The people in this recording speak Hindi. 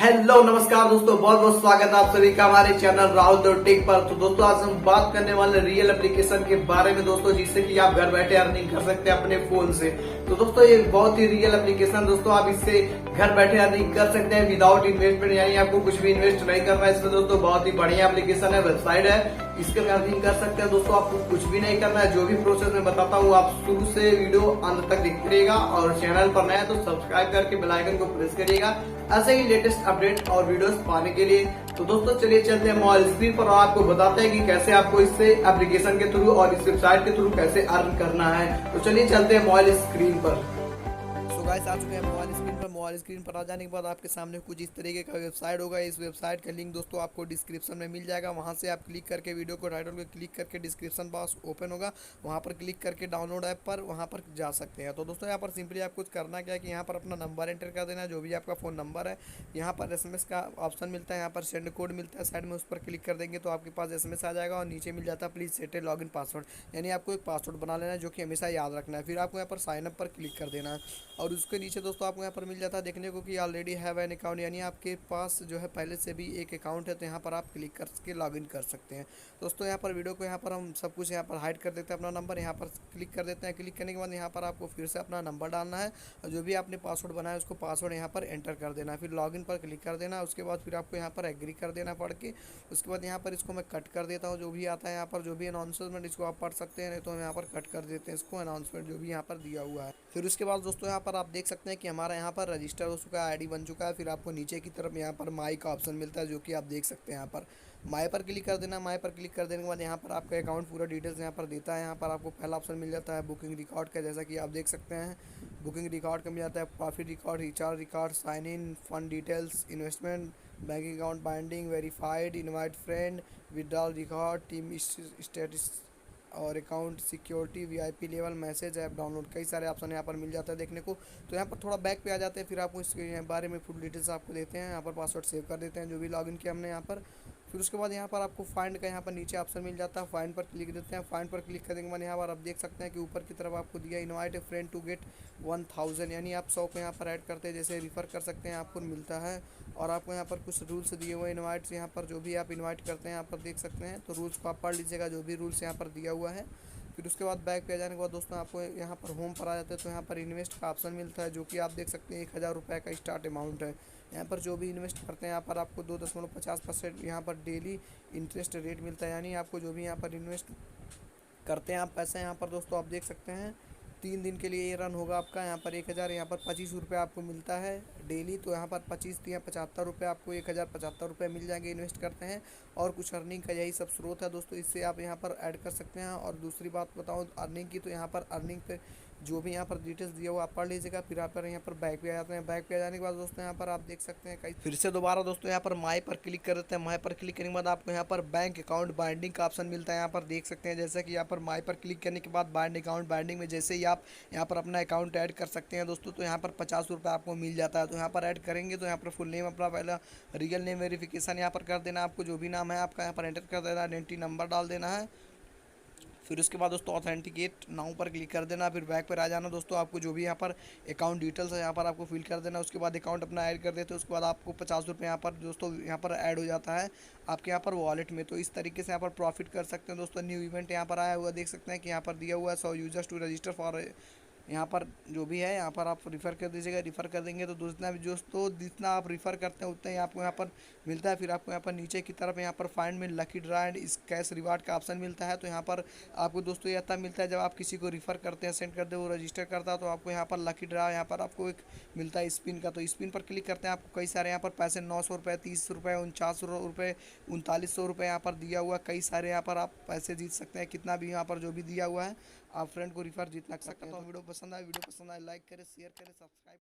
हेलो नमस्कार दोस्तों, बहुत बहुत स्वागत है आप सभी का हमारे चैनल राहुल टेक पर। तो दोस्तों आज हम बात करने वाले रियल एप्लीकेशन के बारे में दोस्तों, जिससे कि आप घर बैठे अर्निंग कर सकते हैं अपने फोन से। तो दोस्तों ये बहुत ही रियल एप्लीकेशन दोस्तों, आप इससे घर बैठे अर्निंग कर सकते हैं विदाउट इन्वेस्टमेंट, यानी आपको कुछ भी इन्वेस्ट नहीं करना है इसमें दोस्तों। बहुत ही बढ़िया एप्लीकेशन है, वेबसाइट है, इसके अर्निंग कर सकते हैं दोस्तों। आपको कुछ भी नहीं करना है, जो भी प्रोसेस मैं बताता हूँ आप शुरू से वीडियो अंत तक देखते रहिएगा। और चैनल पर नया है तो सब्सक्राइब करके बेल आइकन को प्रेस करिएगा ऐसे ही लेटेस्ट अपडेट और वीडियोस पाने के लिए। तो दोस्तों चलिए चलते हैं मोबाइल स्क्रीन पर और आपको बताते हैं कि कैसे आपको इससे एप्लीकेशन के थ्रू और इस वेबसाइट के थ्रू कैसे अर्न करना है। तो चलिए चलते हैं मोबाइल स्क्रीन पर। सो गाइस आ चुके हैं मोबाइल स्क्रीन पर। मोबाइल स्क्रीन पर आ जाने के बाद आपके सामने कुछ इस तरीके का वेबसाइट होगा। इस वेबसाइट का लिंक दोस्तों आपको डिस्क्रिप्शन में मिल जाएगा। वहां से आप क्लिक करके वीडियो को टाइटल पे क्लिक करके डिस्क्रिप्शन बॉक्स ओपन होगा, वहां पर क्लिक करके डाउनलोड ऐप पर वहां पर जा सकते हैं। तो दोस्तों यहाँ पर सिंपली आप कुछ करना क्या है कि यहाँ पर अपना नंबर एंटर कर देना है, जो भी आपका फ़ोन नंबर है। यहाँ पर SMS का ऑप्शन मिलता है, यहाँ पर सेंड कोड मिलता है साइड में, उस पर क्लिक कर देंगे तो आपके पास SMS आ जाएगा और नीचे मिल जाता है please set A login password, यानी आपको एक पासवर्ड बना लेना है जो कि हमेशा याद रखना है। फिर आपको यहाँ पर साइन अप पर क्लिक कर देना है और उसके नीचे दोस्तों आपको यहाँ पर मिल जाता है देखने को कि ऑलरेडी हैव एन अकाउंट, यानी आपके पास जो है पहले से भी एक अकाउंट है। तो यहाँ पर आप क्लिक करके लॉगिन कर सकते हैं दोस्तों। यहाँ पर वीडियो को यहाँ पर हम सब कुछ यहाँ पर हाइड कर देते हैं, अपना नंबर यहाँ पर क्लिक कर देते हैं। क्लिक करने के बाद यहाँ पर आपको फिर से अपना नंबर डालना है और जो भी आपने पासवर्ड बनाया उसको पासवर्ड यहाँ पर एंटर कर देना है। फिर लॉगिन पर क्लिक कर देना, उसके बाद फिर आपको यहाँ पर एग्री कर देना पढ़ के। उसके बाद यहाँ पर इसको मैं कट कर देता हूँ, जो भी आता है यहाँ पर जो भी अनाउंसमेंट इसको आप पढ़ सकते हैं, नहीं तो हम यहाँ पर कट कर देते हैं इसको, अनाउंसमेंट जो भी यहाँ पर दिया हुआ है। फिर उसके बाद दोस्तों यहाँ पर आप देख सकते हैं कि हमारा यहाँ पर रजिस्टर हो चुका है, ID बन चुका है। फिर आपको नीचे की तरफ यहाँ पर माई का ऑप्शन मिलता है, जो कि आप देख सकते हैं। यहाँ पर माई पर क्लिक कर देना। माई पर क्लिक कर देने के बाद यहाँ पर आपका अकाउंट पूरा डिटेल्स यहाँ पर देता है। यहाँ पर आपको पहला ऑप्शन मिल जाता है बुकिंग रिकॉर्ड का, जैसा कि आप देख सकते हैं। बुकिंग रिकॉर्ड का मिल जाता है profit record, recharge record, sign in, fund details, investment, bank account binding, verified, invite friend, withdrawal record, team status और account security, VIP level, message, app download, कई सारे ऑप्शन यहाँ पर मिल जाता है देखने को। तो यहाँ पर थोड़ा बैक पे आ जाते हैं, फिर आपको इसके बारे में फुल डिटेल्स आपको देते हैं। यहाँ पर पासवर्ड सेव कर देते हैं जो भी लॉगिन किया हमने यहाँ पर। फिर उसके बाद यहाँ पर आपको फाइंड का यहाँ पर नीचे ऑप्शन मिल जाता है, फाइंड पर क्लिक देते हैं। फाइंड पर क्लिक करने के बाद यहाँ पर आप देख सकते हैं कि ऊपर की तरफ आपको दिया invite a friend to get 1000, यानी आप 100 को यहाँ पर ऐड करते हैं, जैसे रिफ़र कर सकते हैं, आपको मिलता है। और आपको यहाँ पर कुछ रूल्स दिए हुए हैं इनवाइट्स, यहाँ पर जो भी आप इनवाइट करते हैं यहाँ पर देख सकते हैं। तो रूल्स को आप पढ़ लीजिएगा, जो भी रूल्स यहाँ पर दिया हुआ है। फिर उसके बाद बैक पे आ जाने के बाद दोस्तों आपको यहाँ पर होम पर आ जाते हैं, तो यहाँ पर इन्वेस्ट का ऑप्शन मिलता है, जो कि आप देख सकते हैं 1000 रुपये का स्टार्ट अमाउंट है। यहाँ पर जो भी इन्वेस्ट करते हैं यहाँ पर आपको 2.50% यहाँ पर डेली इंटरेस्ट रेट मिलता है, यानी आपको जो भी यहाँ पर इन्वेस्ट करते हैं आप पैसे, यहाँ पर दोस्तों आप देख सकते हैं 3 दिन के लिए ये रन होगा आपका। यहाँ पर 1000, यहाँ पर 25 रुपये आपको मिलता है डेली। तो यहाँ पर 25 या 75 रुपये, आपको 1075 रुपये मिल जाएंगे इन्वेस्ट करते हैं। और कुछ अर्निंग का यही सब स्रोत है दोस्तों, इससे आप यहाँ पर ऐड कर सकते हैं। और दूसरी बात बताऊँ अर्निंग की, तो यहाँ पर अर्निंग पे जो भी यहाँ पर डिटेल्स दिया हुआ आप पढ़ लीजिएगा। फिर आप यहाँ पर बैक पे आ जाते हैं। बैक पे आ जाने के बाद दोस्तों यहाँ पर आप देख सकते हैं कई, फिर से दोबारा दोस्तों यहाँ पर माई पर क्लिक कर देते हैं। माई पर क्लिक करने के बाद आपको यहाँ पर बैंक अकाउंट बाइंडिंग का ऑप्शन मिलता है, यहाँ पर देख सकते हैं। जैसे कि यहाँ पर माई पर क्लिक करने के बाद बाइंड अकाउंट बाइंडिंग में जैसे ही आप यहाँ पर अपना अकाउंट ऐड कर सकते हैं दोस्तों, तो यहाँ पर 50 रुपये आपको मिल जाता है। तो यहाँ पर ऐड करेंगे तो यहाँ पर फुल नेम अपना पहला रियल नेम वेरिफिकेशन यहाँ पर कर देना, आपको जो भी नाम है आपका यहाँ पर एंटर कर देना, आइडेंटिटी नंबर डाल देना है। फिर उसके बाद दोस्तों ऑथेंटिकेट नाउ पर क्लिक कर देना। फिर बैक पर आ जाना दोस्तों, आपको जो भी यहाँ पर अकाउंट डिटेल्स है यहाँ पर आपको फिल कर देना। उसके बाद अकाउंट अपना ऐड कर देते हैं। उसके बाद आपको 50 रुपये यहाँ पर दोस्तों यहाँ पर ऐड हो जाता है आपके यहाँ पर वॉलेट में। तो इस तरीके से यहाँ पर प्रॉफिट कर सकते हैं दोस्तों। न्यू इवेंट यहाँ पर आया हुआ देख सकते हैं कि यहाँ पर दिया हुआ है 100 यूजर्स टू रजिस्टर फॉर, यहाँ पर जो भी है यहाँ पर आप रिफ़र कर दीजिएगा। रिफ़र कर देंगे तो जितना आप रिफ़र करते हैं उतना ही आपको यहाँ पर मिलता है। फिर आपको यहाँ पर नीचे की तरफ यहाँ पर फाइंड में लकी ड्रा एंड इस कैश रिवार्ड का ऑप्शन मिलता है। तो यहाँ पर आपको दोस्तों यह तब मिलता है जब आप किसी को रिफ़र करते हैं, सेंड करते हैं, वो रजिस्टर करता है, तो आपको यहाँ पर लकी ड्रा यहाँ पर आपको एक मिलता है स्पिन का। तो स्पिन पर क्लिक करते हैं, आपको कई सारे यहाँ पर पैसे 900 रुपये, 30 रुपये, 49 रुपये, 3900 रुपये यहाँ पर दिया हुआ, कई सारे यहाँ पर आप पैसे जीत सकते हैं। कितना भी यहाँ पर जो भी दिया हुआ है आप फ्रेंड को रिफ़र जीतना सकते हैं। तो वीडियो पसंद आए लाइक करें, शेयर करें, सब्सक्राइब